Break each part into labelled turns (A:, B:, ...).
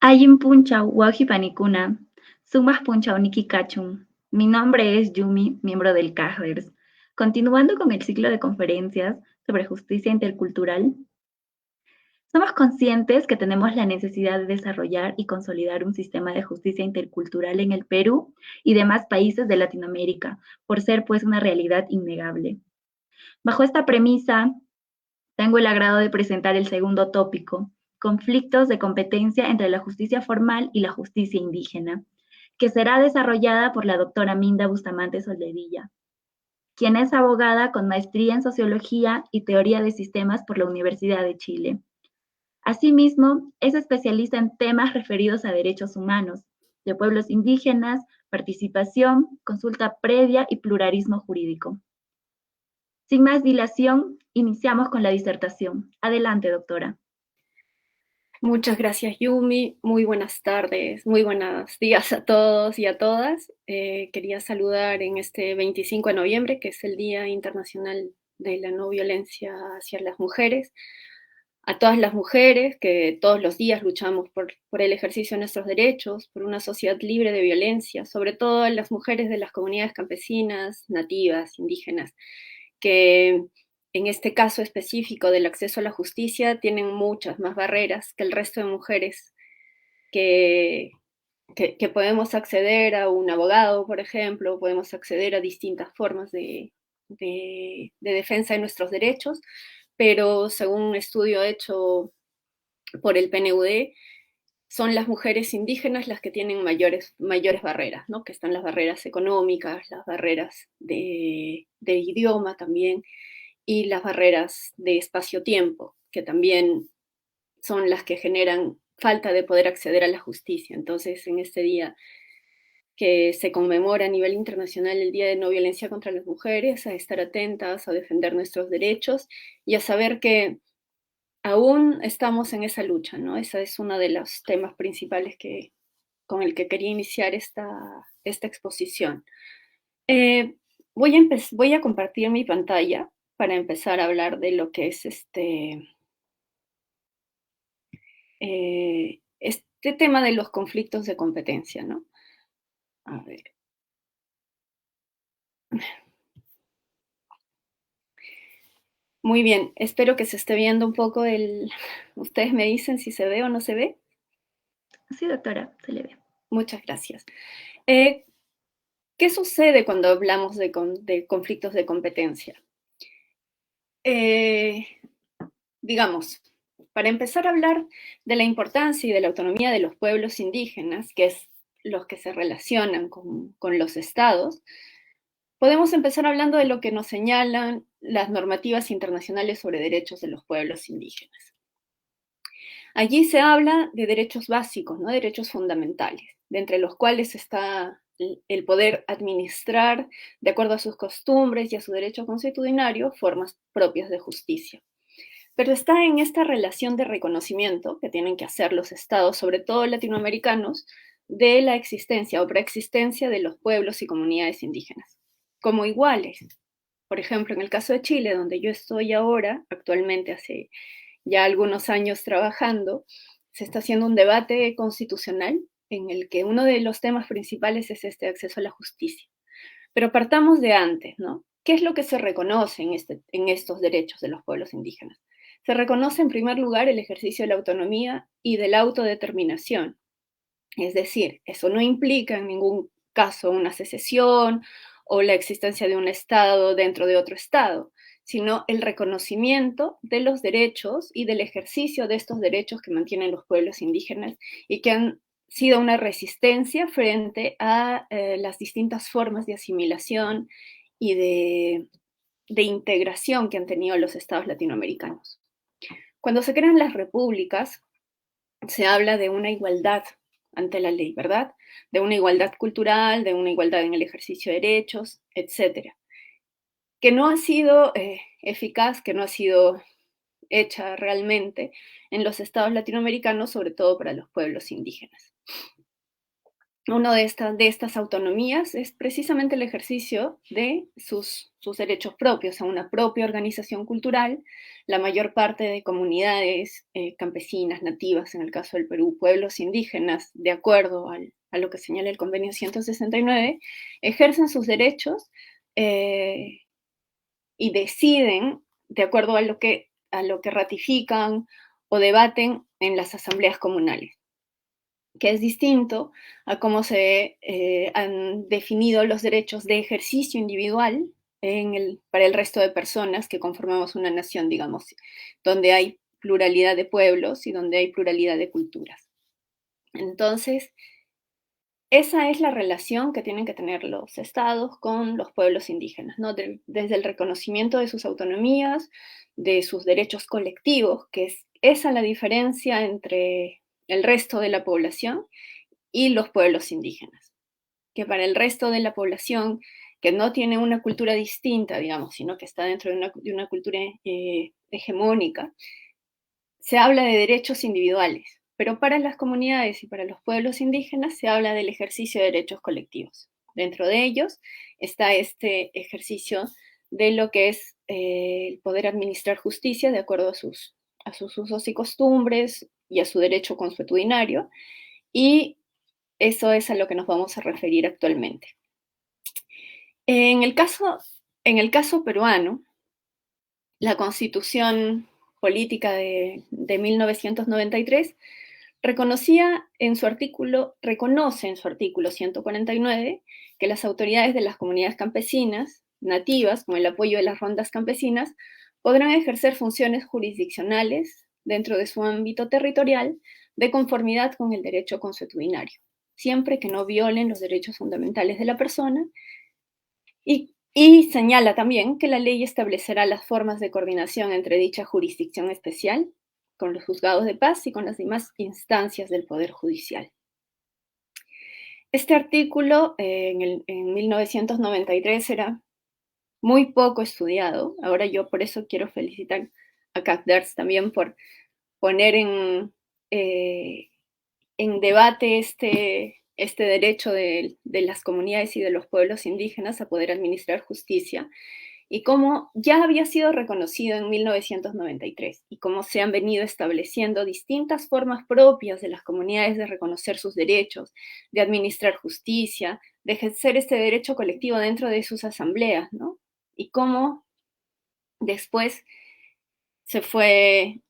A: Allim punchau wauqui panikuna, sumaq punchawniki kachun. Mi nombre es Yumi, miembro del CAJERS. Continuando con el ciclo de conferencias sobre justicia intercultural, somos conscientes que tenemos la necesidad de desarrollar y consolidar un sistema de justicia intercultural en el Perú y demás países de Latinoamérica, por ser pues una realidad innegable. Bajo esta premisa, tengo el agrado de presentar el segundo tópico, conflictos de competencia entre la justicia formal y la justicia indígena, que será desarrollada por la doctora Minda Bustamante Soldevilla, quien es abogada con maestría en Sociología y Teoría de Sistemas por la Universidad de Chile. Asimismo, es especialista en temas referidos a derechos humanos, de pueblos indígenas, participación, consulta previa y pluralismo jurídico. Sin más dilación, iniciamos con la disertación. Adelante, doctora.
B: Muchas gracias, Yumi. Muy buenas tardes, muy buenos días a todos y a todas. Quería saludar en este 25 de noviembre, que es el Día Internacional de la No Violencia hacia las Mujeres, a todas las mujeres que todos los días luchamos por el ejercicio de nuestros derechos, por una sociedad libre de violencia, sobre todo a las mujeres de las comunidades campesinas, nativas, indígenas, que en este caso específico del acceso a la justicia tienen muchas más barreras que el resto de mujeres que podemos acceder a un abogado, por ejemplo, podemos acceder a distintas formas de defensa de nuestros derechos, pero según un estudio hecho por el PNUD, son las mujeres indígenas las que tienen mayores barreras, ¿no? Que están las barreras económicas, las barreras de idioma también, y las barreras de espacio-tiempo, que también son las que generan falta de poder acceder a la justicia. Entonces, en este día que se conmemora a nivel internacional el Día de No Violencia contra las Mujeres, a estar atentas, a defender nuestros derechos y a saber que aún estamos en esa lucha, ¿no? Ese es uno de los temas principales con el que quería iniciar esta exposición. Voy a compartir mi pantalla para empezar a hablar de lo que es este tema de los conflictos de competencia, ¿no? A ver. Muy bien, espero que se esté viendo un poco el... Ustedes me dicen si se ve o no se ve.
A: Sí, doctora, se le ve.
B: Muchas gracias. Eh, ¿Qué sucede cuando hablamos de conflictos de competencia? Eh, digamos, para empezar a hablar de la importancia y de la autonomía de los pueblos indígenas, que es los que se relacionan con los estados, podemos empezar hablando de lo que nos señalan las normativas internacionales sobre derechos de los pueblos indígenas. Allí se habla de derechos básicos, ¿no? Derechos fundamentales, de entre los cuales está el poder administrar, de acuerdo a sus costumbres y a su derecho consuetudinario, formas propias de justicia. Pero está en esta relación de reconocimiento que tienen que hacer los estados, sobre todo latinoamericanos, de la existencia o preexistencia de los pueblos y comunidades indígenas, como iguales. Por ejemplo, en el caso de Chile, donde yo estoy ahora, actualmente hace ya algunos años trabajando, se está haciendo un debate constitucional en el que uno de los temas principales es este acceso a la justicia. Pero partamos de antes, ¿no? ¿Qué es lo que se reconoce en estos derechos de los pueblos indígenas? Se reconoce en primer lugar el ejercicio de la autonomía y de la autodeterminación. Es decir, eso no implica en ningún caso una secesión o la existencia de un Estado dentro de otro Estado, sino el reconocimiento de los derechos y del ejercicio de estos derechos que mantienen los pueblos indígenas y que han sido una resistencia frente a las distintas formas de asimilación y de integración que han tenido los estados latinoamericanos. Cuando se crean las repúblicas, se habla de una igualdad ante la ley, ¿verdad? De una igualdad cultural, de una igualdad en el ejercicio de derechos, etcétera, que no ha sido eficaz, que no ha sido hecha realmente en los estados latinoamericanos, sobre todo para los pueblos indígenas. Una de estas autonomías es precisamente el ejercicio de sus derechos propios a una propia organización cultural. La mayor parte de comunidades campesinas, nativas, en el caso del Perú, pueblos indígenas, de acuerdo a lo que señala el convenio 169, ejercen sus derechos y deciden de acuerdo a lo que ratifican o debaten en las asambleas comunales, que es distinto a cómo se han definido los derechos de ejercicio individual para el resto de personas que conformamos una nación, digamos, donde hay pluralidad de pueblos y donde hay pluralidad de culturas. Entonces, esa es la relación que tienen que tener los estados con los pueblos indígenas, ¿no? Desde el reconocimiento de sus autonomías, de sus derechos colectivos, que es esa la diferencia entre el resto de la población y los pueblos indígenas. Que para el resto de la población que no tiene una cultura distinta, digamos, sino que está dentro de una cultura hegemónica, se habla de derechos individuales, pero para las comunidades y para los pueblos indígenas se habla del ejercicio de derechos colectivos. Dentro de ellos está este ejercicio de lo que es el poder administrar justicia de acuerdo a sus usos y costumbres y a su derecho consuetudinario, y eso es a lo que nos vamos a referir actualmente. En el caso peruano, la Constitución Política de 1993 reconoce en su artículo 149 que las autoridades de las comunidades campesinas nativas, con el apoyo de las rondas campesinas, podrán ejercer funciones jurisdiccionales dentro de su ámbito territorial de conformidad con el derecho consuetudinario, siempre que no violen los derechos fundamentales de la persona, y señala también que la ley establecerá las formas de coordinación entre dicha jurisdicción especial con los juzgados de paz y con las demás instancias del Poder Judicial. Este artículo en 1993 era muy poco estudiado. Ahora yo por eso quiero felicitar a CACDERS también por poner en debate este derecho de las comunidades y de los pueblos indígenas a poder administrar justicia, y cómo ya había sido reconocido en 1993 y cómo se han venido estableciendo distintas formas propias de las comunidades de reconocer sus derechos, de administrar justicia, de ejercer este derecho colectivo dentro de sus asambleas, ¿no? Y cómo después se fue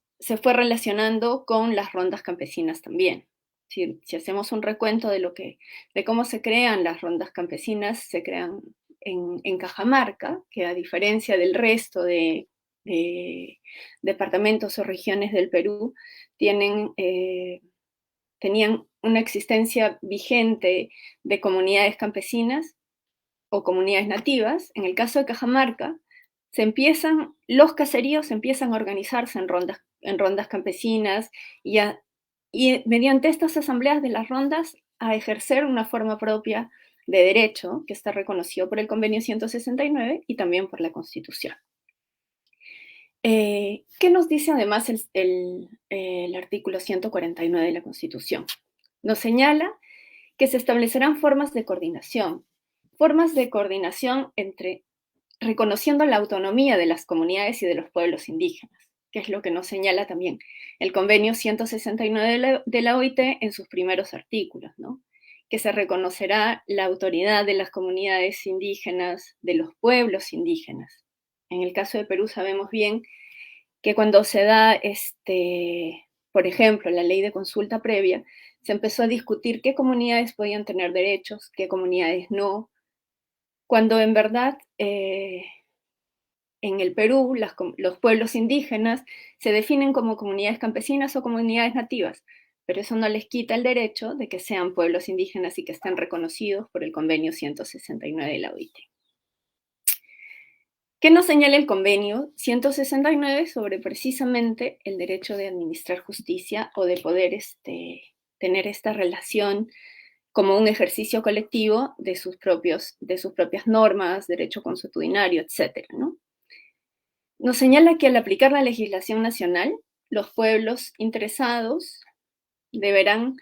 B: relacionando con las rondas campesinas también. Si hacemos un recuento de cómo se crean las rondas campesinas, se crean en Cajamarca, que a diferencia del resto de departamentos o regiones del Perú, tenían una existencia vigente de comunidades campesinas o comunidades nativas. En el caso de Cajamarca, los caseríos empiezan a organizarse en rondas campesinas y mediante estas asambleas de las rondas a ejercer una forma propia de derecho que está reconocido por el Convenio 169 y también por la Constitución. ¿Qué nos dice además el artículo 149 de la Constitución? Nos señala que se establecerán formas de coordinación reconociendo la autonomía de las comunidades y de los pueblos indígenas, que es lo que nos señala también el Convenio 169 de la OIT en sus primeros artículos, ¿no? Que se reconocerá la autoridad de las comunidades indígenas, de los pueblos indígenas. En el caso de Perú sabemos bien que cuando se da, por ejemplo, la ley de consulta previa, se empezó a discutir qué comunidades podían tener derechos, qué comunidades no, cuando en verdad en el Perú los pueblos indígenas se definen como comunidades campesinas o comunidades nativas, pero eso no les quita el derecho de que sean pueblos indígenas y que estén reconocidos por el Convenio 169 de la OIT. ¿Qué nos señala el Convenio 169 sobre precisamente el derecho de administrar justicia o de poder tener esta relación como un ejercicio colectivo de sus propias normas, derecho consuetudinario, etcétera, ¿no? Nos señala que al aplicar la legislación nacional, los pueblos interesados deberán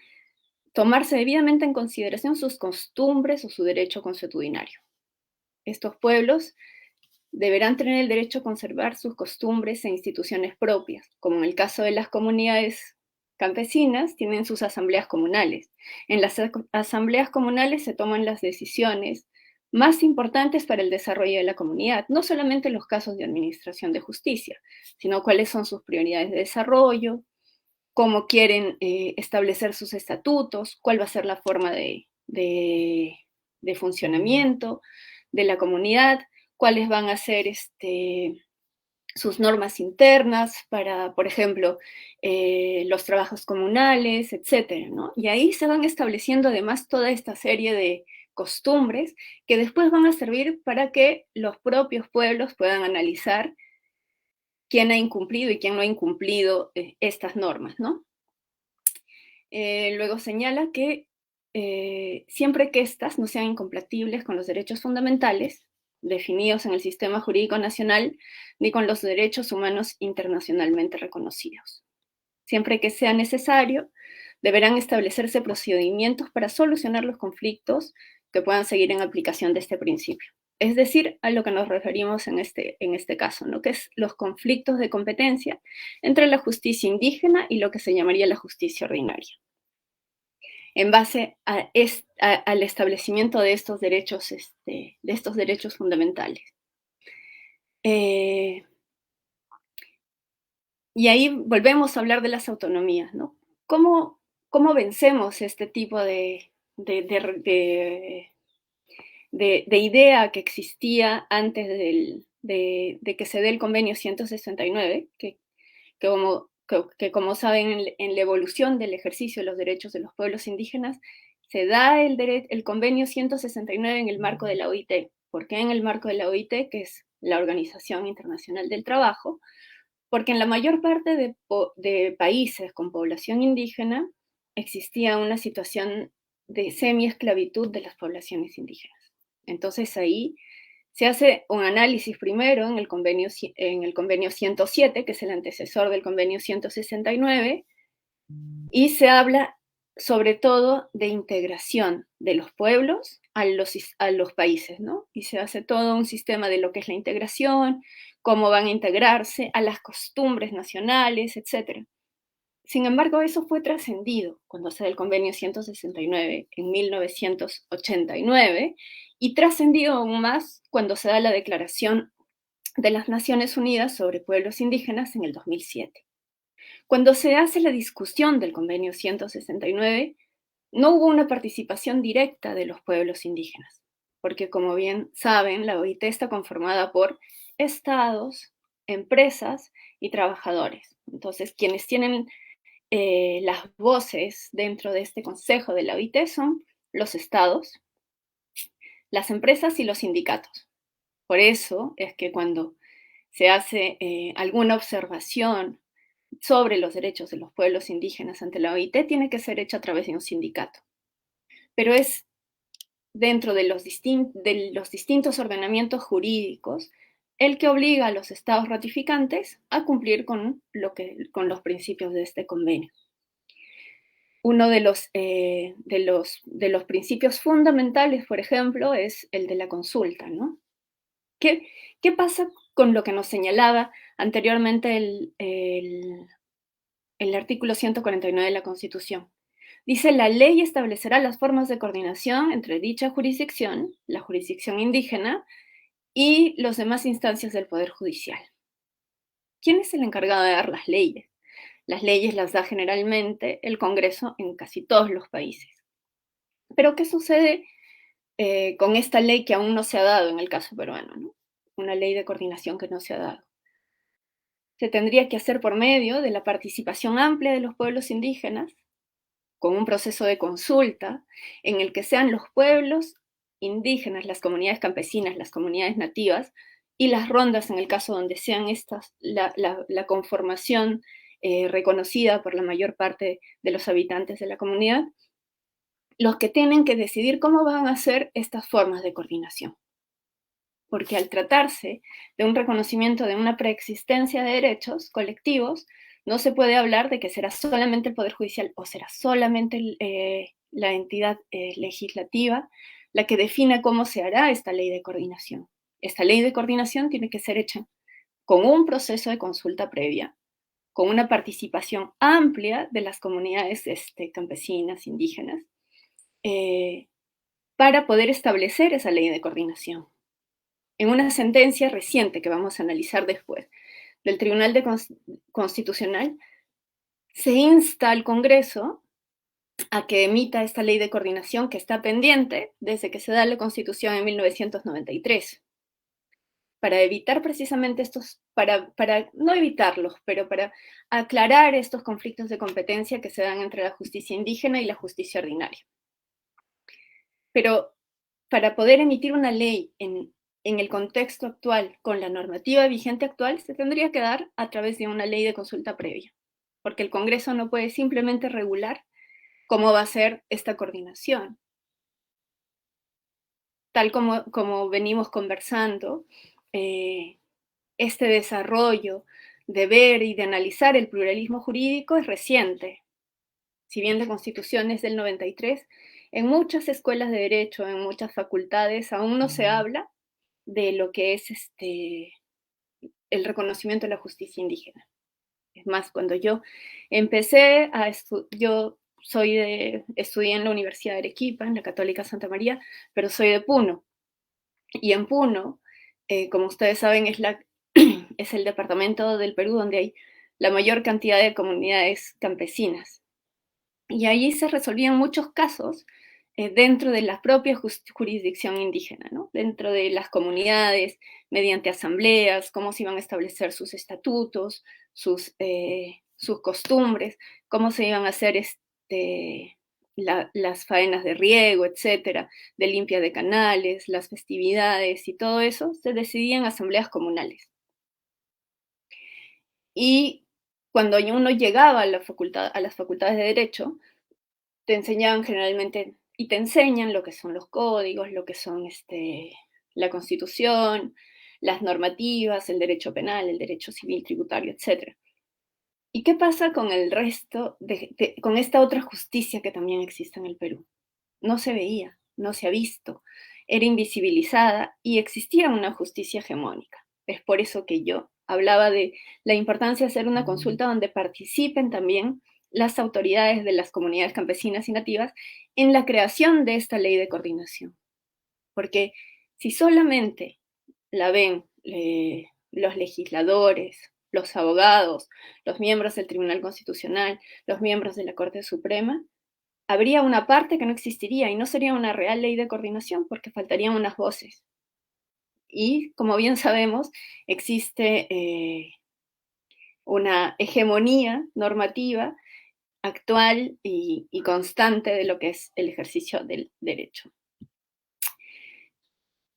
B: tomarse debidamente en consideración sus costumbres o su derecho consuetudinario. Estos pueblos deberán tener el derecho a conservar sus costumbres e instituciones propias, como en el caso de las comunidades campesinas, tienen sus asambleas comunales. En las asambleas comunales se toman las decisiones más importantes para el desarrollo de la comunidad, no solamente en los casos de administración de justicia, sino cuáles son sus prioridades de desarrollo, cómo quieren establecer sus estatutos, cuál va a ser la forma de funcionamiento de la comunidad, cuáles van a ser sus normas internas para, por ejemplo, los trabajos comunales, etcétera, ¿no? Y ahí se van estableciendo además toda esta serie de costumbres que después van a servir para que los propios pueblos puedan analizar quién ha incumplido y quién no ha incumplido estas normas, ¿no? Luego señala que siempre que éstas no sean incompatibles con los derechos fundamentales definidos en el sistema jurídico nacional ni con los derechos humanos internacionalmente reconocidos. Siempre que sea necesario, deberán establecerse procedimientos para solucionar los conflictos que puedan seguir en aplicación de este principio. Es decir, a lo que nos referimos en este caso, ¿no? Que es los conflictos de competencia entre la justicia indígena y lo que se llamaría la justicia ordinaria, en base al establecimiento de estos derechos fundamentales. Y ahí volvemos a hablar de las autonomías, ¿no? ¿Cómo vencemos este tipo de idea que existía antes de que se dé el Convenio 169, que como saben, en la evolución del ejercicio de los derechos de los pueblos indígenas, se da el Convenio 169 en el marco de la OIT. ¿Por qué en el marco de la OIT, que es la Organización Internacional del Trabajo? Porque en la mayor parte de países con población indígena existía una situación de semiesclavitud de las poblaciones indígenas. Entonces ahí se hace un análisis primero en el convenio 107, que es el antecesor del convenio 169, y se habla sobre todo de integración de los pueblos a los países, ¿no? Y se hace todo un sistema de lo que es la integración, cómo van a integrarse, a las costumbres nacionales, etc. Sin embargo, eso fue trascendido cuando se da el convenio 169 en 1989 y trascendido aún más cuando se da la declaración de las Naciones Unidas sobre Pueblos Indígenas en el 2007. Cuando se hace la discusión del Convenio 169, no hubo una participación directa de los pueblos indígenas, porque como bien saben, la OIT está conformada por estados, empresas y trabajadores. Entonces, quienes tienen las voces dentro de este consejo de la OIT son los estados, las empresas y los sindicatos. Por eso es que cuando se hace alguna observación sobre los derechos de los pueblos indígenas ante la OIT, tiene que ser hecha a través de un sindicato. Pero es dentro de los distintos ordenamientos jurídicos el que obliga a los estados ratificantes a cumplir con los principios de este convenio. Uno de los principios fundamentales, por ejemplo, es el de la consulta, ¿no? ¿Qué pasa con lo que nos señalaba anteriormente el artículo 149 de la Constitución? Dice, la ley establecerá las formas de coordinación entre dicha jurisdicción, la jurisdicción indígena, y las demás instancias del Poder Judicial. ¿Quién es el encargado de dar las leyes? Las leyes las da generalmente el Congreso en casi todos los países. Pero ¿qué sucede con esta ley que aún no se ha dado en el caso peruano, ¿no? Una ley de coordinación que no se ha dado. Se tendría que hacer por medio de la participación amplia de los pueblos indígenas, con un proceso de consulta en el que sean los pueblos indígenas, las comunidades campesinas, las comunidades nativas y las rondas, en el caso donde sean estas la conformación reconocida por la mayor parte de los habitantes de la comunidad, los que tienen que decidir cómo van a ser estas formas de coordinación. Porque al tratarse de un reconocimiento de una preexistencia de derechos colectivos, no se puede hablar de que será solamente el Poder Judicial o será solamente la entidad legislativa la que defina cómo se hará esta ley de coordinación. Esta ley de coordinación tiene que ser hecha con un proceso de consulta previa, con una participación amplia de las comunidades campesinas, indígenas, para poder establecer esa ley de coordinación. En una sentencia reciente que vamos a analizar después del Tribunal Constitucional, se insta al Congreso a que emita esta ley de coordinación que está pendiente desde que se da la Constitución en 1993. Para evitar precisamente para no evitarlos, pero para aclarar estos conflictos de competencia que se dan entre la justicia indígena y la justicia ordinaria. Pero para poder emitir una ley en el contexto actual, con la normativa vigente actual, se tendría que dar a través de una ley de consulta previa, porque el Congreso no puede simplemente regular cómo va a ser esta coordinación. Tal como venimos conversando, este desarrollo de ver y de analizar el pluralismo jurídico es reciente. Si bien la Constitución es del 93, en muchas escuelas de derecho, en muchas facultades, aún no se habla de lo que es el reconocimiento de la justicia indígena. Es más, cuando yo empecé yo estudié en la Universidad de Arequipa, en la Católica Santa María, pero soy de Puno. Y en Puno, como ustedes saben, es el departamento del Perú donde hay la mayor cantidad de comunidades campesinas. Y allí se resolvían muchos casos dentro de la propia jurisdicción indígena, ¿no? Dentro de las comunidades, mediante asambleas, cómo se iban a establecer sus estatutos, sus costumbres, cómo se iban a hacer las faenas de riego, etcétera, de limpia de canales, las festividades y todo eso, se decidía en asambleas comunales. Y cuando uno llegaba a las facultades de Derecho, te enseñaban generalmente y te enseñan lo que son los códigos, lo que son la Constitución, las normativas, el derecho penal, el derecho civil, tributario, etc. ¿Y qué pasa con el resto, con esta otra justicia que también existe en el Perú? No se veía, no se ha visto, era invisibilizada y existía una justicia hegemónica. Es por eso que yo hablaba de la importancia de hacer una consulta donde participen también las autoridades de las comunidades campesinas y nativas en la creación de esta ley de coordinación. Porque si solamente la ven los legisladores, los abogados, los miembros del Tribunal Constitucional, los miembros de la Corte Suprema, habría una parte que no existiría y no sería una real ley de coordinación porque faltarían unas voces. Y como bien sabemos, existe una hegemonía normativa actual y constante de lo que es el ejercicio del derecho.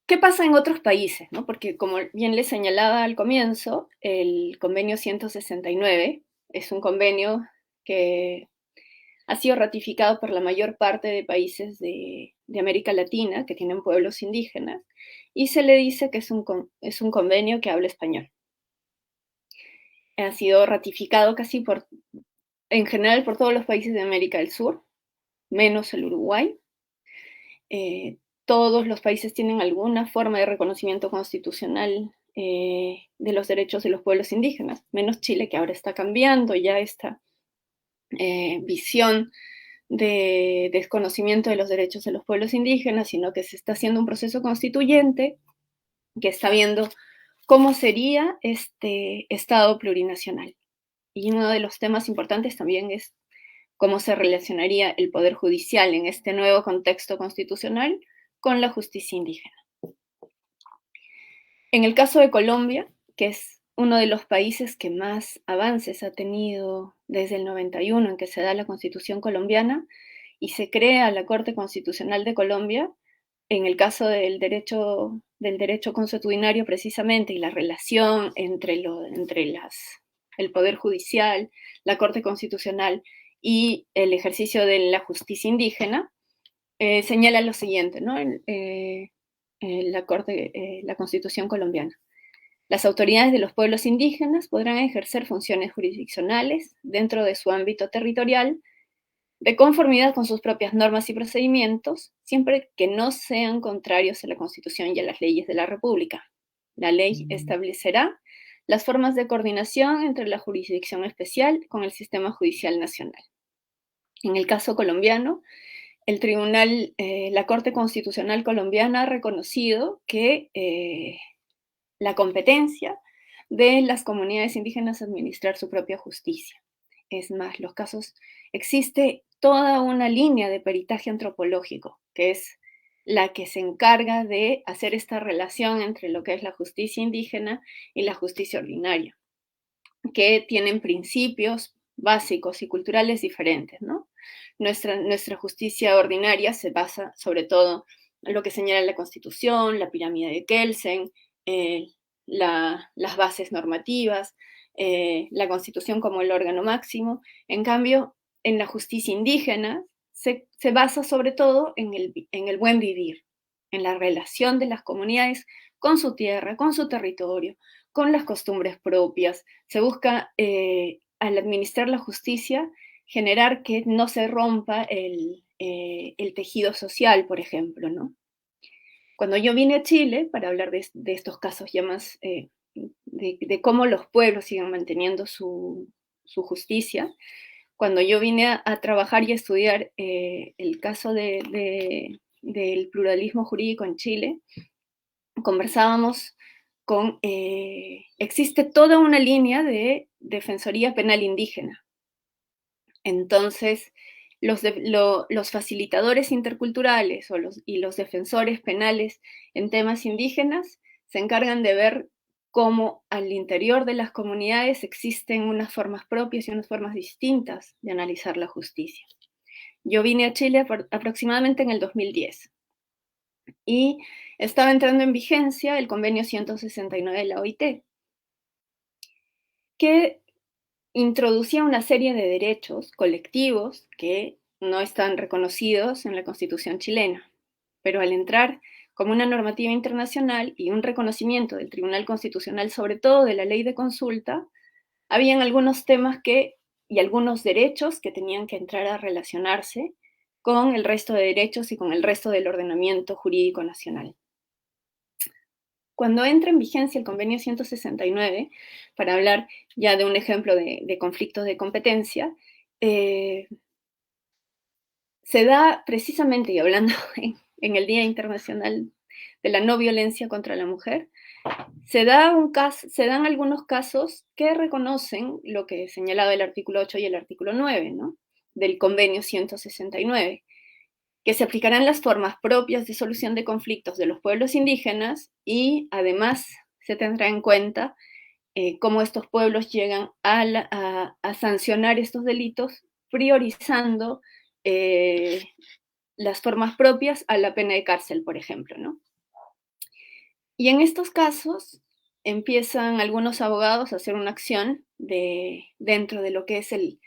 B: ¿Qué pasa en otros países? ¿No? Porque como bien les señalaba al comienzo, el convenio 169 es un convenio que ha sido ratificado por la mayor parte de países de América Latina que tienen pueblos indígenas y se le dice que es un convenio que habla español. Ha sido ratificado casi en general por todos los países de América del Sur, menos el Uruguay. Todos los países tienen alguna forma de reconocimiento constitucional de los derechos de los pueblos indígenas, menos Chile, que ahora está cambiando ya esta visión de desconocimiento de los derechos de los pueblos indígenas, sino que se está haciendo un proceso constituyente que está viendo cómo sería este Estado plurinacional. Y uno de los temas importantes también es cómo se relacionaría el Poder Judicial en este nuevo contexto constitucional con la justicia indígena. En el caso de Colombia, que es uno de los países que más avances ha tenido desde el 91 en que se da la Constitución colombiana y se crea la Corte Constitucional de Colombia, en el caso del derecho consuetudinario precisamente y la relación entre el Poder Judicial, la Corte Constitucional y el ejercicio de la justicia indígena, señala lo siguiente, ¿no? La Constitución colombiana. Las autoridades de los pueblos indígenas podrán ejercer funciones jurisdiccionales dentro de su ámbito territorial de conformidad con sus propias normas y procedimientos, siempre que no sean contrarios a la Constitución y a las leyes de la República. La ley establecerá las formas de coordinación entre la jurisdicción especial con el sistema judicial nacional. En el caso colombiano, la Corte Constitucional colombiana ha reconocido que la competencia de las comunidades indígenas a administrar su propia justicia. Es más, existe toda una línea de peritaje antropológico, que es la que se encarga de hacer esta relación entre lo que es la justicia indígena y la justicia ordinaria, que tienen principios básicos y culturales diferentes, ¿no? Nuestra justicia ordinaria se basa sobre todo en lo que señala la Constitución, la pirámide de Kelsen, las bases normativas, la Constitución como el órgano máximo. En cambio, en la justicia indígena se basa sobre todo en el buen vivir, en la relación de las comunidades con su tierra, con su territorio, con las costumbres propias. Se busca, al administrar la justicia, generar que no se rompa el tejido social, por ejemplo, ¿no? Cuando yo vine a Chile, para hablar de estos casos ya más, de cómo los pueblos siguen manteniendo su justicia, cuando yo vine a trabajar y a estudiar el caso del pluralismo jurídico en Chile, conversábamos existe toda una línea de defensoría penal indígena. Entonces, los facilitadores interculturales y los defensores penales en temas indígenas se encargan de ver cómo al interior de las comunidades existen unas formas propias y unas formas distintas de analizar la justicia. Yo vine a Chile aproximadamente en el 2010 y estaba entrando en vigencia el convenio 169 de la OIT, que introducía una serie de derechos colectivos que no están reconocidos en la Constitución chilena, pero al entrar como una normativa internacional y un reconocimiento del Tribunal Constitucional, sobre todo de la ley de consulta, habían algunos temas y algunos derechos que tenían que entrar a relacionarse con el resto de derechos y con el resto del ordenamiento jurídico nacional. Cuando entra en vigencia el convenio 169, para hablar ya de un ejemplo de conflictos de competencia, se da precisamente, y hablando en el Día Internacional de la No Violencia contra la Mujer, Se dan algunos casos que reconocen lo que señalaba el artículo 8 y el artículo 9, ¿no?, del convenio 169, que se aplicarán las formas propias de solución de conflictos de los pueblos indígenas y además se tendrá en cuenta cómo estos pueblos llegan a sancionar estos delitos priorizando las formas propias a la pena de cárcel, por ejemplo, ¿no? Y en estos casos empiezan algunos abogados a hacer una acción dentro de lo que es el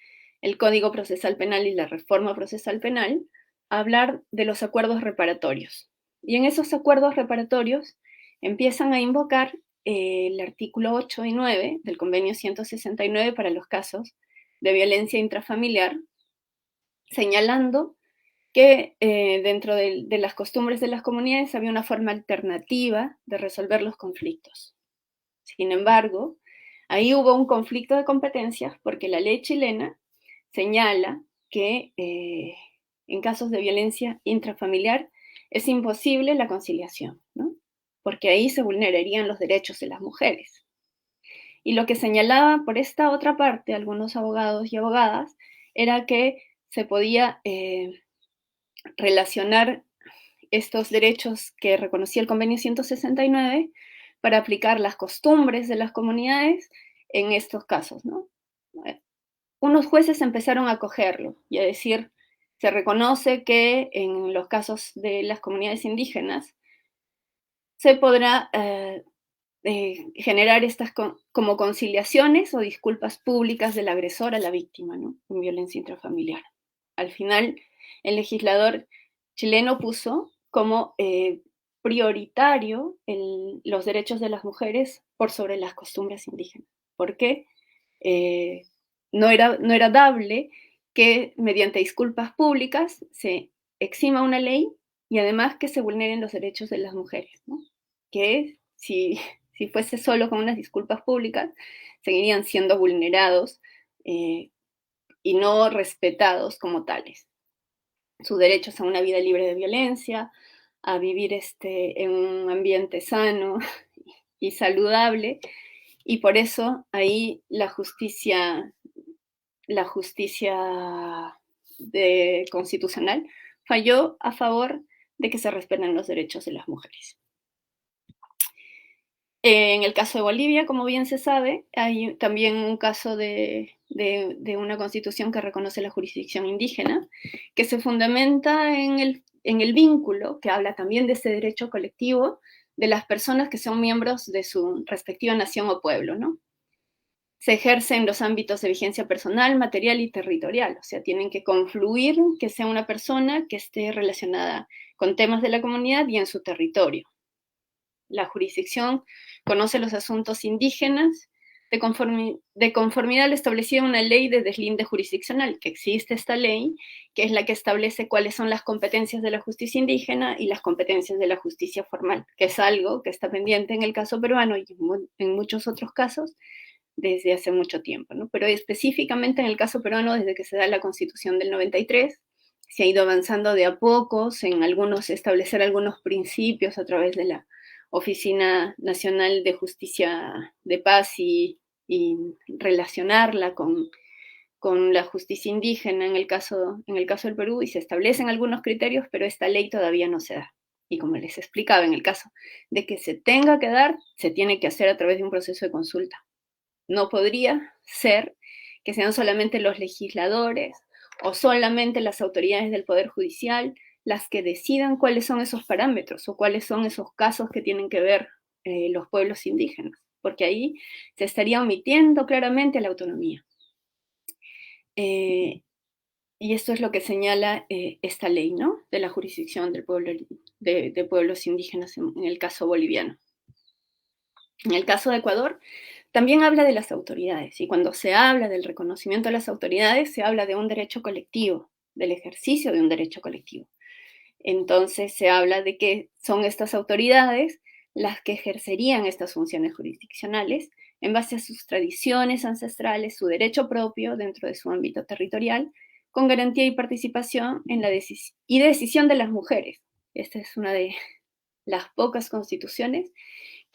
B: Código Procesal Penal y la reforma procesal penal, a hablar de los acuerdos reparatorios. Y en esos acuerdos reparatorios empiezan a invocar el artículo 8 y 9 del convenio 169 para los casos de violencia intrafamiliar, señalando que dentro de las costumbres de las comunidades había una forma alternativa de resolver los conflictos. Sin embargo, ahí hubo un conflicto de competencias porque la ley chilena señala que en casos de violencia intrafamiliar es imposible la conciliación, ¿no?, porque ahí se vulnerarían los derechos de las mujeres. Y lo que señalaba por esta otra parte algunos abogados y abogadas era que se podía relacionar estos derechos que reconocía el convenio 169 para aplicar las costumbres de las comunidades en estos casos, ¿no? Unos jueces empezaron a acogerlo y a decir, se reconoce que en los casos de las comunidades indígenas se podrá generar estas como conciliaciones o disculpas públicas del agresor a la víctima, ¿no?, en violencia intrafamiliar. Al final, el legislador chileno puso como prioritario los derechos de las mujeres por sobre las costumbres indígenas, porque no era dable que mediante disculpas públicas se exima una ley y además que se vulneren los derechos de las mujeres, ¿no?, que si fuese solo con unas disculpas públicas, seguirían siendo vulnerados y no respetados como tales. Sus derechos a una vida libre de violencia, a vivir en un ambiente sano y saludable, y por eso ahí la justicia constitucional falló a favor de que se respeten los derechos de las mujeres. En el caso de Bolivia, como bien se sabe, hay también un caso de una constitución que reconoce la jurisdicción indígena, que se fundamenta en el vínculo, que habla también de ese derecho colectivo, de las personas que son miembros de su respectiva nación o pueblo, ¿no? Se ejerce en los ámbitos de vigencia personal, material y territorial, o sea, tienen que confluir que sea una persona que esté relacionada con temas de la comunidad y en su territorio. La jurisdicción conoce los asuntos indígenas de conformidad al establecido en una ley de deslinde jurisdiccional, que existe esta ley, que es la que establece cuáles son las competencias de la justicia indígena y las competencias de la justicia formal, que es algo que está pendiente en el caso peruano y en muchos otros casos desde hace mucho tiempo, ¿no? Pero específicamente en el caso peruano, desde que se da la Constitución del 93, se ha ido avanzando de a pocos en establecer algunos principios a través de la Oficina Nacional de Justicia de Paz y relacionarla con la justicia indígena en el caso del Perú, y se establecen algunos criterios, pero esta ley todavía no se da. Y como les explicaba, en el caso de que se tenga que dar, se tiene que hacer a través de un proceso de consulta. No podría ser que sean solamente los legisladores o solamente las autoridades del Poder Judicial las que decidan cuáles son esos parámetros o cuáles son esos casos que tienen que ver los pueblos indígenas, porque ahí se estaría omitiendo claramente la autonomía. Y esto es lo que señala esta ley, ¿no?, de la jurisdicción de pueblos indígenas en el caso boliviano. En el caso de Ecuador, también habla de las autoridades, y cuando se habla del reconocimiento de las autoridades, se habla de un derecho colectivo, del ejercicio de un derecho colectivo. Entonces se habla de que son estas autoridades las que ejercerían estas funciones jurisdiccionales en base a sus tradiciones ancestrales, su derecho propio dentro de su ámbito territorial, con garantía y participación en la decisión de las mujeres. Esta es una de las pocas constituciones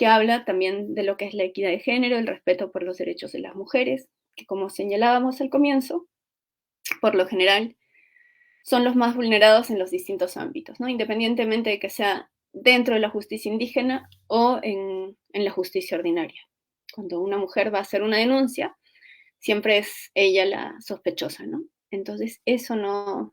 B: que habla también de lo que es la equidad de género, el respeto por los derechos de las mujeres, que como señalábamos al comienzo, por lo general son los más vulnerados en los distintos ámbitos, ¿no? Independientemente de que sea dentro de la justicia indígena o en la justicia ordinaria. Cuando una mujer va a hacer una denuncia, siempre es ella la sospechosa, ¿no? Entonces, eso no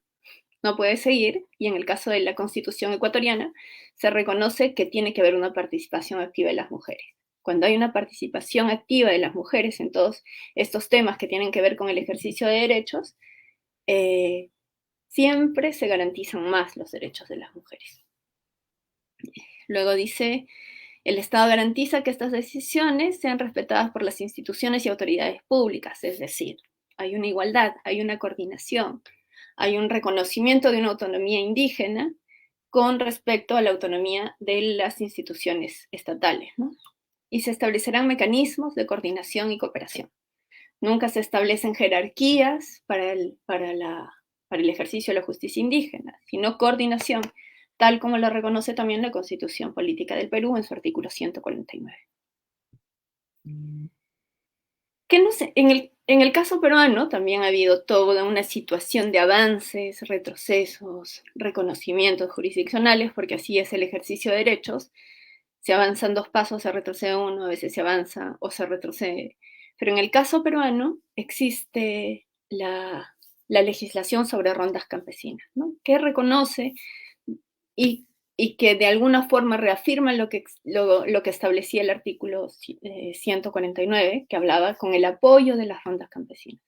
B: puede seguir, y en el caso de la Constitución ecuatoriana, se reconoce que tiene que haber una participación activa de las mujeres. Cuando hay una participación activa de las mujeres en todos estos temas que tienen que ver con el ejercicio de derechos, siempre se garantizan más los derechos de las mujeres. Luego dice, el Estado garantiza que estas decisiones sean respetadas por las instituciones y autoridades públicas, es decir, hay una igualdad, hay una coordinación, hay un reconocimiento de una autonomía indígena con respecto a la autonomía de las instituciones estatales, ¿no? Y se establecerán mecanismos de coordinación y cooperación. Nunca se establecen jerarquías para el ejercicio de la justicia indígena, sino coordinación, tal como lo reconoce también la Constitución Política del Perú en su artículo 149. Que no sé, en el caso peruano también ha habido toda una situación de avances, retrocesos, reconocimientos jurisdiccionales, porque así es el ejercicio de derechos. Se avanzan 2 pasos, se retrocede uno, a veces se avanza o se retrocede. Pero en el caso peruano existe la legislación sobre rondas campesinas, ¿no? Que reconoce y, y que de alguna forma reafirma lo que establecía el artículo 149, que hablaba con el apoyo de las rondas campesinas.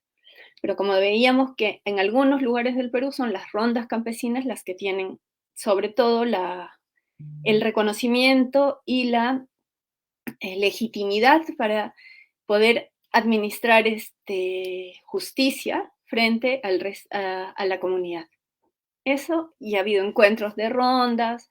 B: Pero como veíamos que en algunos lugares del Perú son las rondas campesinas las que tienen sobre todo el reconocimiento y la legitimidad para poder administrar justicia frente a la comunidad. Eso, y ha habido encuentros de rondas,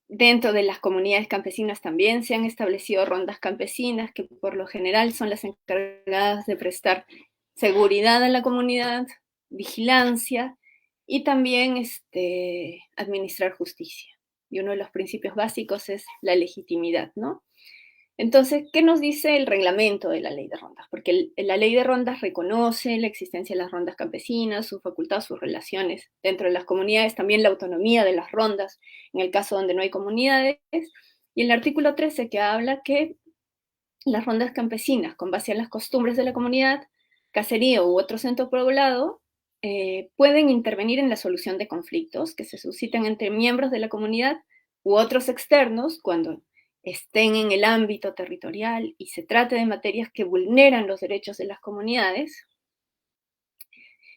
B: dentro de las comunidades campesinas también se han establecido rondas campesinas que por lo general son las encargadas de prestar seguridad a la comunidad, vigilancia y también administrar justicia. Y uno de los principios básicos es la legitimidad, ¿no? Entonces, ¿qué nos dice el reglamento de la ley de rondas? Porque la ley de rondas reconoce la existencia de las rondas campesinas, su facultad, sus relaciones dentro de las comunidades, también la autonomía de las rondas en el caso donde no hay comunidades. Y el artículo 13 que habla que las rondas campesinas, con base a las costumbres de la comunidad, caserío u otro centro poblado, pueden intervenir en la solución de conflictos que se suscitan entre miembros de la comunidad u otros externos cuando estén en el ámbito territorial y se trate de materias que vulneran los derechos de las comunidades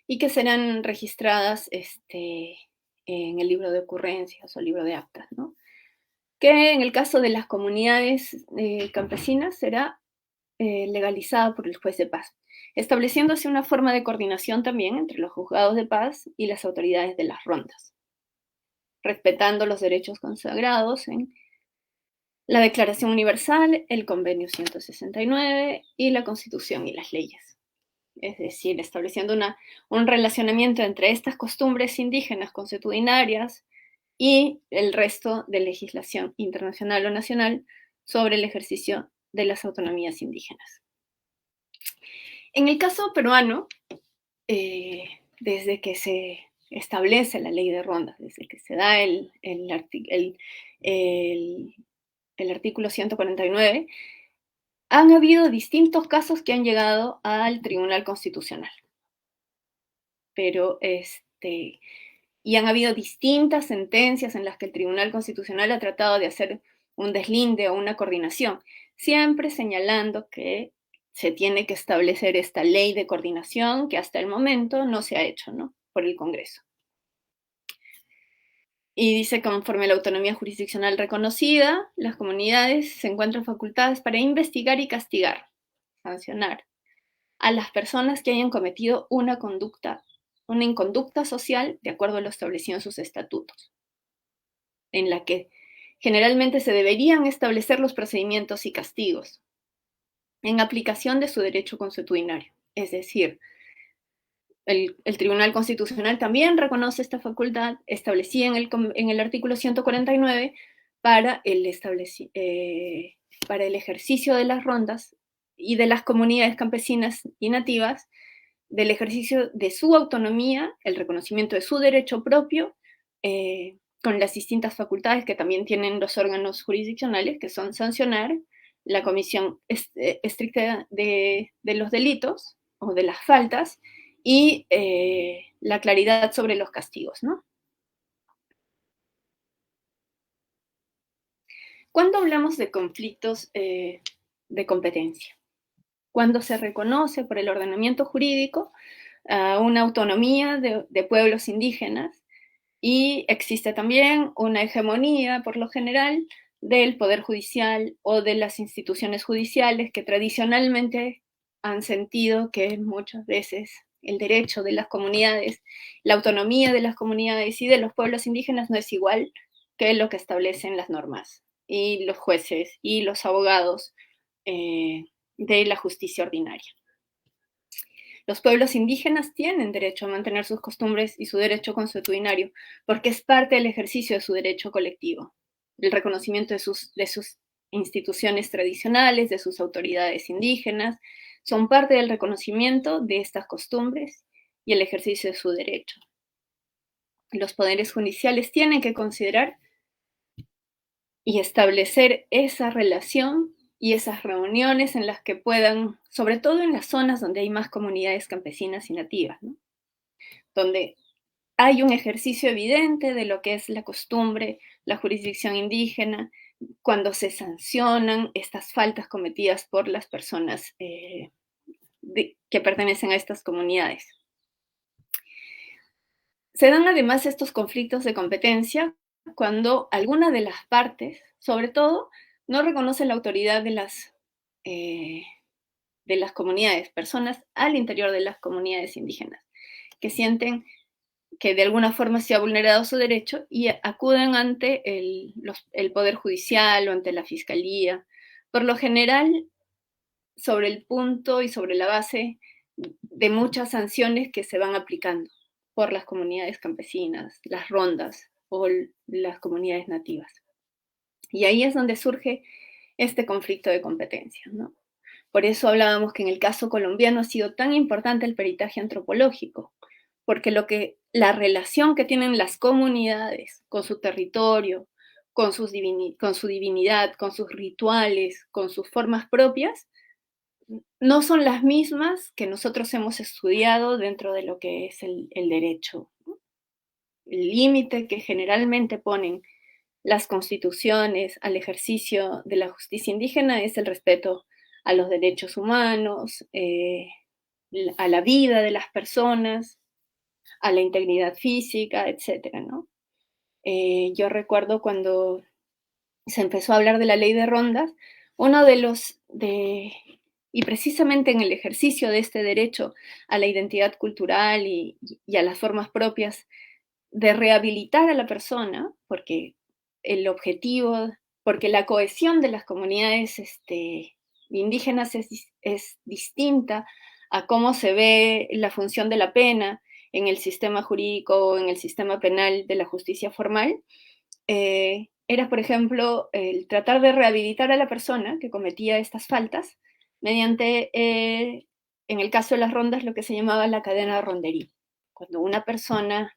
B: y que serán registradas en el libro de ocurrencias o libro de actas, ¿no? Que en el caso de las comunidades campesinas será legalizada por el juez de paz, estableciéndose una forma de coordinación también entre los juzgados de paz y las autoridades de las rondas, respetando los derechos consagrados en la Declaración Universal, el Convenio 169 y la Constitución y las leyes. Es decir, estableciendo un relacionamiento entre estas costumbres indígenas consuetudinarias y el resto de legislación internacional o nacional sobre el ejercicio de las autonomías indígenas. En el caso peruano, desde que se establece la ley de rondas, desde que se da el artículo 149, han habido distintos casos que han llegado al Tribunal Constitucional. Pero y han habido distintas sentencias en las que el Tribunal Constitucional ha tratado de hacer un deslinde o una coordinación, siempre señalando que se tiene que establecer esta ley de coordinación que hasta el momento no se ha hecho, ¿no? Por el Congreso. Y dice, conforme a la autonomía jurisdiccional reconocida, las comunidades se encuentran facultadas para investigar y castigar, sancionar, a las personas que hayan cometido una inconducta social de acuerdo a lo establecido en sus estatutos, en la que generalmente se deberían establecer los procedimientos y castigos en aplicación de su derecho consuetudinario. Es decir, el Tribunal Constitucional también reconoce esta facultad establecida en el artículo 149 para para el ejercicio de las rondas y de las comunidades campesinas y nativas, del ejercicio de su autonomía, el reconocimiento de su derecho propio, con las distintas facultades que también tienen los órganos jurisdiccionales, que son sancionar la comisión estricta de los delitos o de las faltas y la claridad sobre los castigos, ¿no? ¿Cuándo hablamos de conflictos de competencia? Cuando se reconoce por el ordenamiento jurídico una autonomía de pueblos indígenas y existe también una hegemonía, por lo general, del Poder Judicial o de las instituciones judiciales que tradicionalmente han sentido que muchas veces el derecho de las comunidades, la autonomía de las comunidades y de los pueblos indígenas no es igual que lo que establecen las normas y los jueces y los abogados de la justicia ordinaria. Los pueblos indígenas tienen derecho a mantener sus costumbres y su derecho consuetudinario, porque es parte del ejercicio de su derecho colectivo, el reconocimiento de sus instituciones tradicionales, de sus autoridades indígenas, son parte del reconocimiento de estas costumbres y el ejercicio de su derecho. Los poderes judiciales tienen que considerar y establecer esa relación y esas reuniones en las que puedan, sobre todo en las zonas donde hay más comunidades campesinas y nativas, ¿no? Donde hay un ejercicio evidente de lo que es la costumbre, la jurisdicción indígena, cuando se sancionan estas faltas cometidas por las personas que pertenecen a estas comunidades. Se dan además estos conflictos de competencia cuando alguna de las partes, sobre todo, no reconoce la autoridad de las comunidades, personas al interior de las comunidades indígenas, que sienten que de alguna forma se ha vulnerado su derecho y acuden ante el Poder Judicial o ante la Fiscalía, por lo general sobre el punto y sobre la base de muchas sanciones que se van aplicando por las comunidades campesinas, las rondas o las comunidades nativas. Y ahí es donde surge este conflicto de competencias, ¿no? Por eso hablábamos que en el caso colombiano ha sido tan importante el peritaje antropológico, porque la relación que tienen las comunidades con su territorio, con su divinidad, con sus rituales, con sus formas propias, no son las mismas que nosotros hemos estudiado dentro de lo que es el derecho. El límite que generalmente ponen las constituciones al ejercicio de la justicia indígena es el respeto a los derechos humanos, a la vida de las personas, a la integridad física, etcétera, ¿no? Yo recuerdo cuando se empezó a hablar de la ley de rondas, uno y precisamente en el ejercicio de este derecho a la identidad cultural y a las formas propias de rehabilitar a la persona, porque el objetivo, porque la cohesión de las comunidades indígenas es distinta a cómo se ve la función de la pena en el sistema jurídico, en el sistema penal de la justicia formal, era, por ejemplo, el tratar de rehabilitar a la persona que cometía estas faltas mediante, en el caso de las rondas, lo que se llamaba la cadena ronderil. Cuando una persona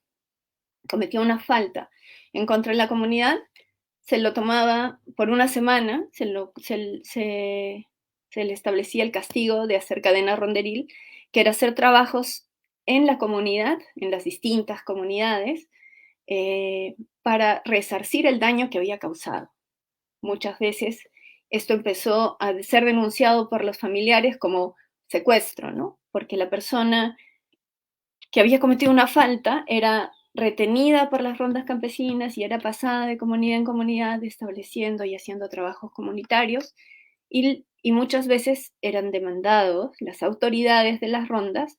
B: cometía una falta en contra de la comunidad, se lo tomaba por una semana, se le establecía el castigo de hacer cadena ronderil, que era hacer trabajos en la comunidad, en las distintas comunidades, para resarcir el daño que había causado. Muchas veces esto empezó a ser denunciado por los familiares como secuestro, ¿no? Porque la persona que había cometido una falta era retenida por las rondas campesinas y era pasada de comunidad en comunidad estableciendo y haciendo trabajos comunitarios y muchas veces eran demandados las autoridades de las rondas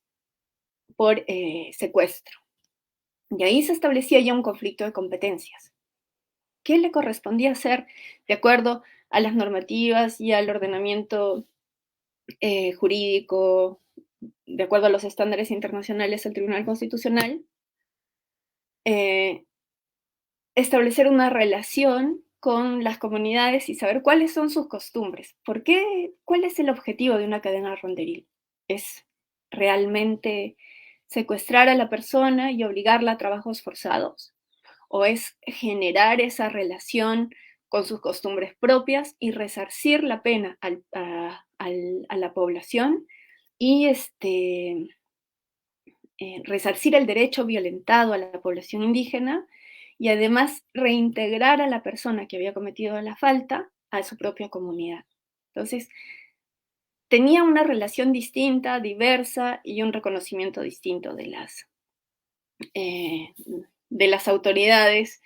B: por secuestro. Y ahí se establecía ya un conflicto de competencias. ¿Qué le correspondía hacer de acuerdo a las normativas y al ordenamiento jurídico, de acuerdo a los estándares internacionales del Tribunal Constitucional? Establecer una relación con las comunidades y saber cuáles son sus costumbres. ¿Por qué? ¿Cuál es el objetivo de una cadena ronderil? ¿Es realmente secuestrar a la persona y obligarla a trabajos forzados? ¿O es generar esa relación con sus costumbres propias y resarcir la pena a la población y resarcir el derecho violentado a la población indígena y además reintegrar a la persona que había cometido la falta a su propia comunidad? Entonces, tenía una relación distinta, diversa y un reconocimiento distinto de las autoridades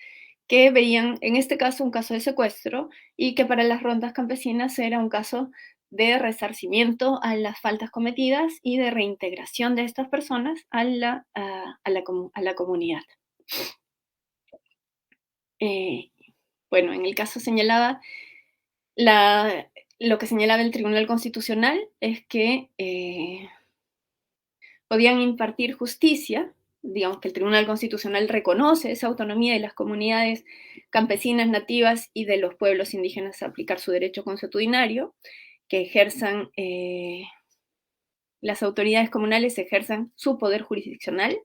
B: que veían en este caso un caso de secuestro y que para las rondas campesinas era un caso de resarcimiento a las faltas cometidas y de reintegración de estas personas a la comunidad. Bueno, en el caso señalaba, lo que señalaba el Tribunal Constitucional es que podían impartir justicia, digamos que el Tribunal Constitucional reconoce esa autonomía de las comunidades campesinas, nativas y de los pueblos indígenas a aplicar su derecho consuetudinario, que ejerzan, las autoridades comunales ejerzan su poder jurisdiccional,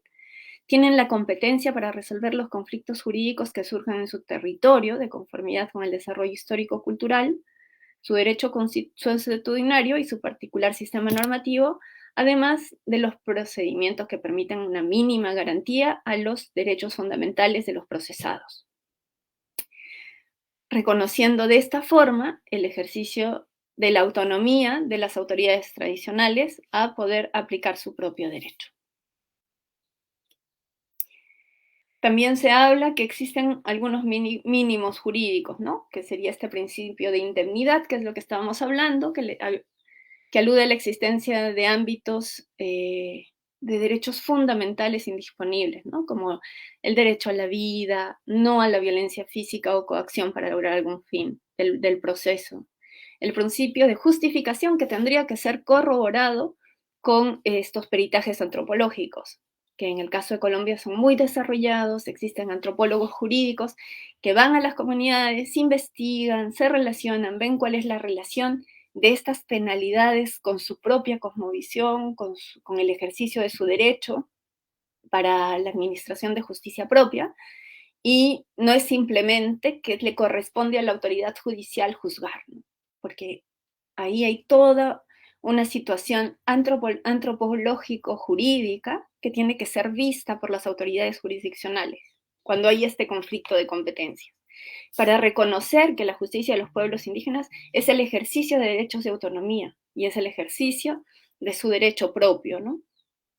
B: tienen la competencia para resolver los conflictos jurídicos que surjan en su territorio de conformidad con el desarrollo histórico-cultural, su derecho consuetudinario y su particular sistema normativo, además de los procedimientos que permitan una mínima garantía a los derechos fundamentales de los procesados, reconociendo de esta forma el ejercicio de la autonomía de las autoridades tradicionales a poder aplicar su propio derecho. También se habla que existen algunos mínimos jurídicos, ¿no? Que sería este principio de indemnidad, que es lo que estábamos hablando, que alude a la existencia de ámbitos de derechos fundamentales indisponibles, ¿no? Como el derecho a la vida, no a la violencia física o coacción para lograr algún fin del proceso. El principio de justificación que tendría que ser corroborado con estos peritajes antropológicos, que en el caso de Colombia son muy desarrollados, existen antropólogos jurídicos que van a las comunidades, investigan, se relacionan, ven cuál es la relación de estas penalidades con su propia cosmovisión, con el ejercicio de su derecho para la administración de justicia propia, y no es simplemente que le corresponde a la autoridad judicial juzgar, ¿no? Porque ahí hay toda una situación antropológico-jurídica que tiene que ser vista por las autoridades jurisdiccionales cuando hay este conflicto de competencias, para reconocer que la justicia de los pueblos indígenas es el ejercicio de derechos de autonomía y es el ejercicio de su derecho propio, ¿no?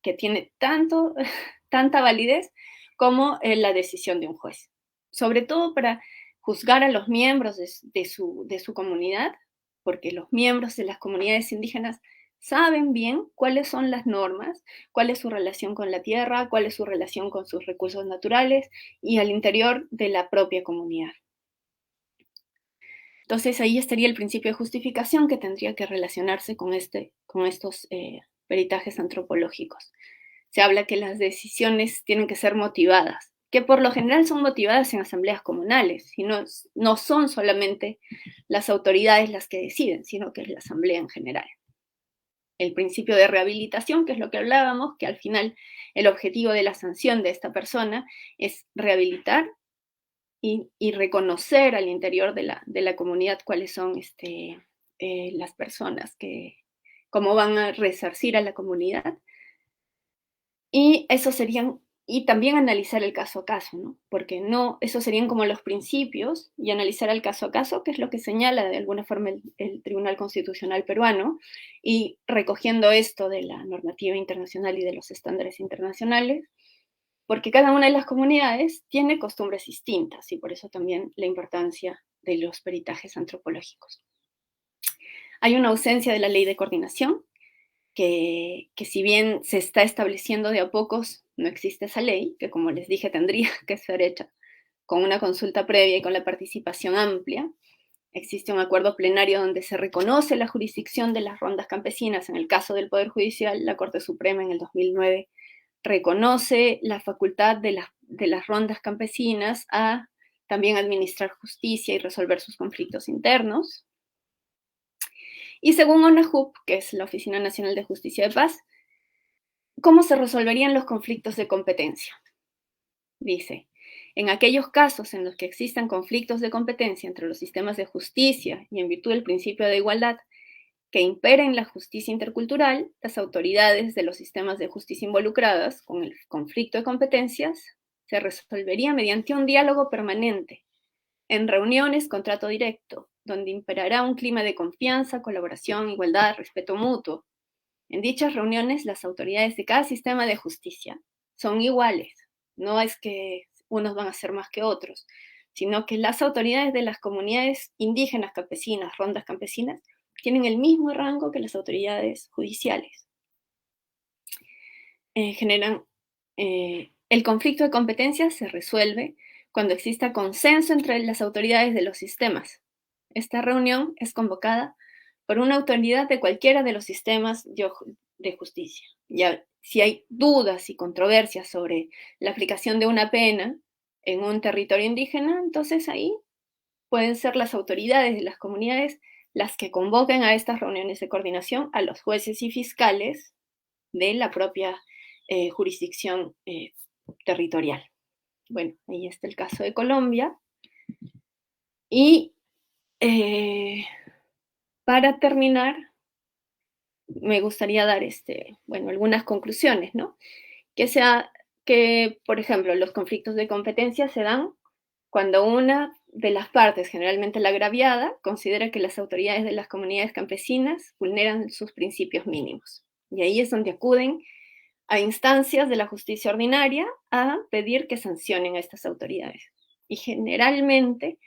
B: Que tiene tanta validez como la decisión de un juez. Sobre todo para juzgar a los miembros de su comunidad, porque los miembros de las comunidades indígenas saben bien cuáles son las normas, cuál es su relación con la tierra, cuál es su relación con sus recursos naturales y al interior de la propia comunidad. Entonces ahí estaría el principio de justificación que tendría que relacionarse con estos peritajes antropológicos. Se habla que las decisiones tienen que ser motivadas, que por lo general son motivadas en asambleas comunales, y no son solamente las autoridades las que deciden, sino que es la asamblea en general. El principio de rehabilitación, que es lo que hablábamos, que al final el objetivo de la sanción de esta persona es rehabilitar y reconocer al interior de la comunidad cuáles son las personas cómo van a resarcir a la comunidad. Y eso serían, y también analizar el caso a caso, ¿no? Porque esos serían como los principios, y analizar el caso a caso, que es lo que señala de alguna forma el Tribunal Constitucional peruano, y recogiendo esto de la normativa internacional y de los estándares internacionales, porque cada una de las comunidades tiene costumbres distintas, y por eso también la importancia de los peritajes antropológicos. Hay una ausencia de la ley de coordinación, que si bien se está estableciendo de a pocos, no existe esa ley, que como les dije tendría que ser hecha con una consulta previa y con la participación amplia. Existe un acuerdo plenario donde se reconoce la jurisdicción de las rondas campesinas. En el caso del Poder Judicial, la Corte Suprema en el 2009 reconoce la facultad de las rondas campesinas a también administrar justicia y resolver sus conflictos internos. Y según ONAJUP, que es la Oficina Nacional de Justicia de Paz, ¿cómo se resolverían los conflictos de competencia? Dice, en aquellos casos en los que existan conflictos de competencia entre los sistemas de justicia y en virtud del principio de igualdad que imperen la justicia intercultural, las autoridades de los sistemas de justicia involucradas con el conflicto de competencias se resolvería mediante un diálogo permanente, en reuniones con trato directo, donde imperará un clima de confianza, colaboración, igualdad, respeto mutuo. En dichas reuniones, las autoridades de cada sistema de justicia son iguales. No es que unos van a ser más que otros, sino que las autoridades de las comunidades indígenas, campesinas, rondas campesinas, tienen el mismo rango que las autoridades judiciales. El conflicto de competencias se resuelve cuando exista consenso entre las autoridades de los sistemas. Esta reunión es convocada por una autoridad de cualquiera de los sistemas de justicia. Ya, si hay dudas y controversias sobre la aplicación de una pena en un territorio indígena, entonces ahí pueden ser las autoridades de las comunidades las que convoquen a estas reuniones de coordinación a los jueces y fiscales de la propia jurisdicción territorial. Bueno, ahí está el caso de Colombia. Y para terminar, me gustaría dar algunas conclusiones, ¿no? Que, por ejemplo, los conflictos de competencia se dan cuando una de las partes, generalmente la agraviada, considera que las autoridades de las comunidades campesinas vulneran sus principios mínimos. Y ahí es donde acuden a instancias de la justicia ordinaria a pedir que sancionen a estas autoridades. Y generalmente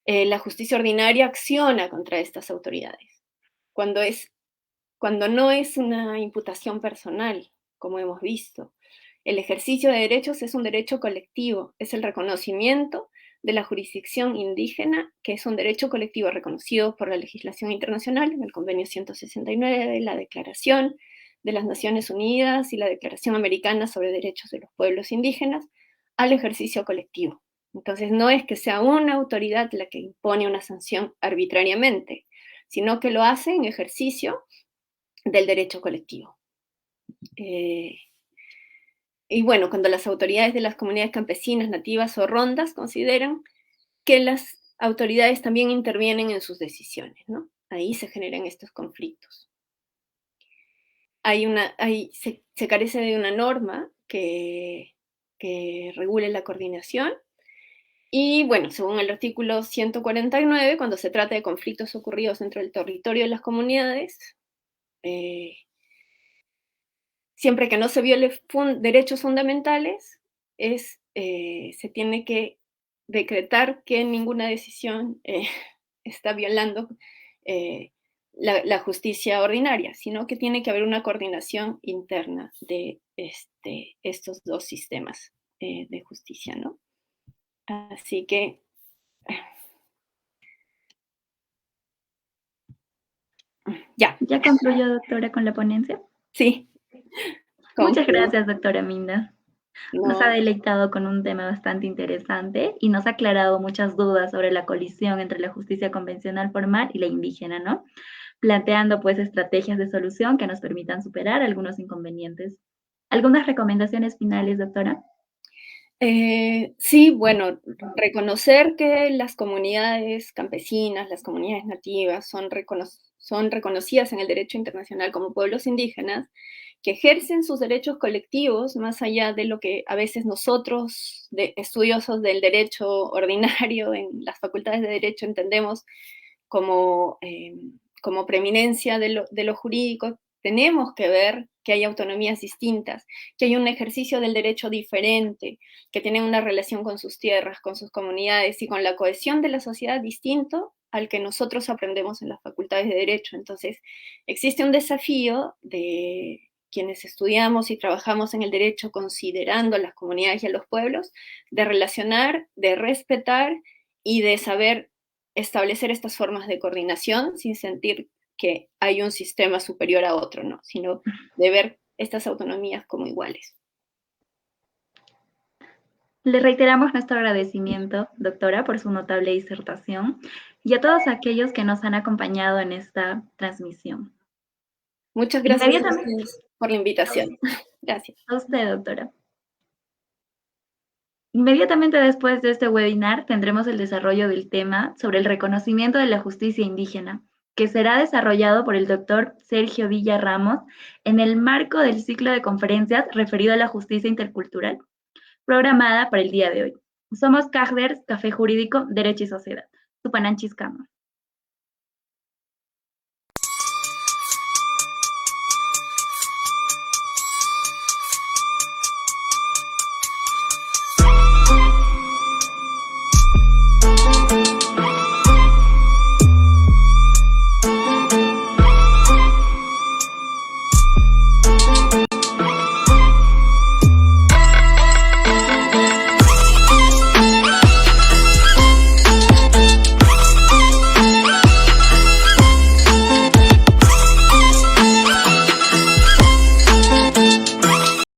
B: la justicia ordinaria acciona contra estas autoridades. Cuando no es una imputación personal, como hemos visto. El ejercicio de derechos es un derecho colectivo, es el reconocimiento de la jurisdicción indígena, que es un derecho colectivo reconocido por la legislación internacional, en el Convenio 169, la Declaración de las Naciones Unidas y la Declaración Americana sobre Derechos de los Pueblos Indígenas, al ejercicio colectivo. Entonces, no es que sea una autoridad la que impone una sanción arbitrariamente, sino que lo hace en ejercicio del derecho colectivo. Y bueno, cuando las autoridades de las comunidades campesinas, nativas o rondas consideran que las autoridades también intervienen en sus decisiones, ¿no? Ahí se generan estos conflictos. Se carece de una norma que regule la coordinación. Y bueno, según el artículo 149, cuando se trata de conflictos ocurridos entre el territorio de las comunidades, siempre que no se violen derechos fundamentales, se tiene que decretar que ninguna decisión está violando la justicia ordinaria, sino que tiene que haber una coordinación interna de estos dos sistemas de justicia, ¿no? Así que... Ya.
A: ¿Ya concluyó, doctora, con la ponencia?
B: Sí.
A: Muchas gracias, doctora Minda.
B: No.
A: Nos ha deleitado con un tema bastante interesante y nos ha aclarado muchas dudas sobre la colisión entre la justicia convencional formal y la indígena, ¿no? Planteando pues estrategias de solución que nos permitan superar algunos inconvenientes. ¿Algunas recomendaciones finales, doctora?
B: Sí, bueno, reconocer que las comunidades campesinas, las comunidades nativas son reconocidas en el derecho internacional como pueblos indígenas, que ejercen sus derechos colectivos más allá de lo que a veces nosotros, estudiosos del derecho ordinario en las facultades de derecho, entendemos como preeminencia de lo jurídico. Tenemos que ver que hay autonomías distintas, que hay un ejercicio del derecho diferente, que tienen una relación con sus tierras, con sus comunidades y con la cohesión de la sociedad distinto al que nosotros aprendemos en las facultades de Derecho. Entonces, existe un desafío de quienes estudiamos y trabajamos en el derecho considerando a las comunidades y a los pueblos, de relacionar, de respetar y de saber establecer estas formas de coordinación sin sentir que hay un sistema superior a otro, ¿no? Sino de ver estas autonomías como iguales.
A: Le reiteramos nuestro agradecimiento, doctora, por su notable disertación y a todos aquellos que nos han acompañado en esta transmisión.
B: Muchas gracias a
A: Inmediatamente,
B: ustedes por la invitación. Gracias.
A: a usted, doctora. Inmediatamente después de este webinar tendremos el desarrollo del tema sobre el reconocimiento de la justicia indígena, que será desarrollado por el doctor Sergio Villa Ramos en el marco del ciclo de conferencias referido a la justicia intercultural, programada para el día de hoy. Somos CAJDERS, Café Jurídico, Derecho y Sociedad. Tupananchis Cama.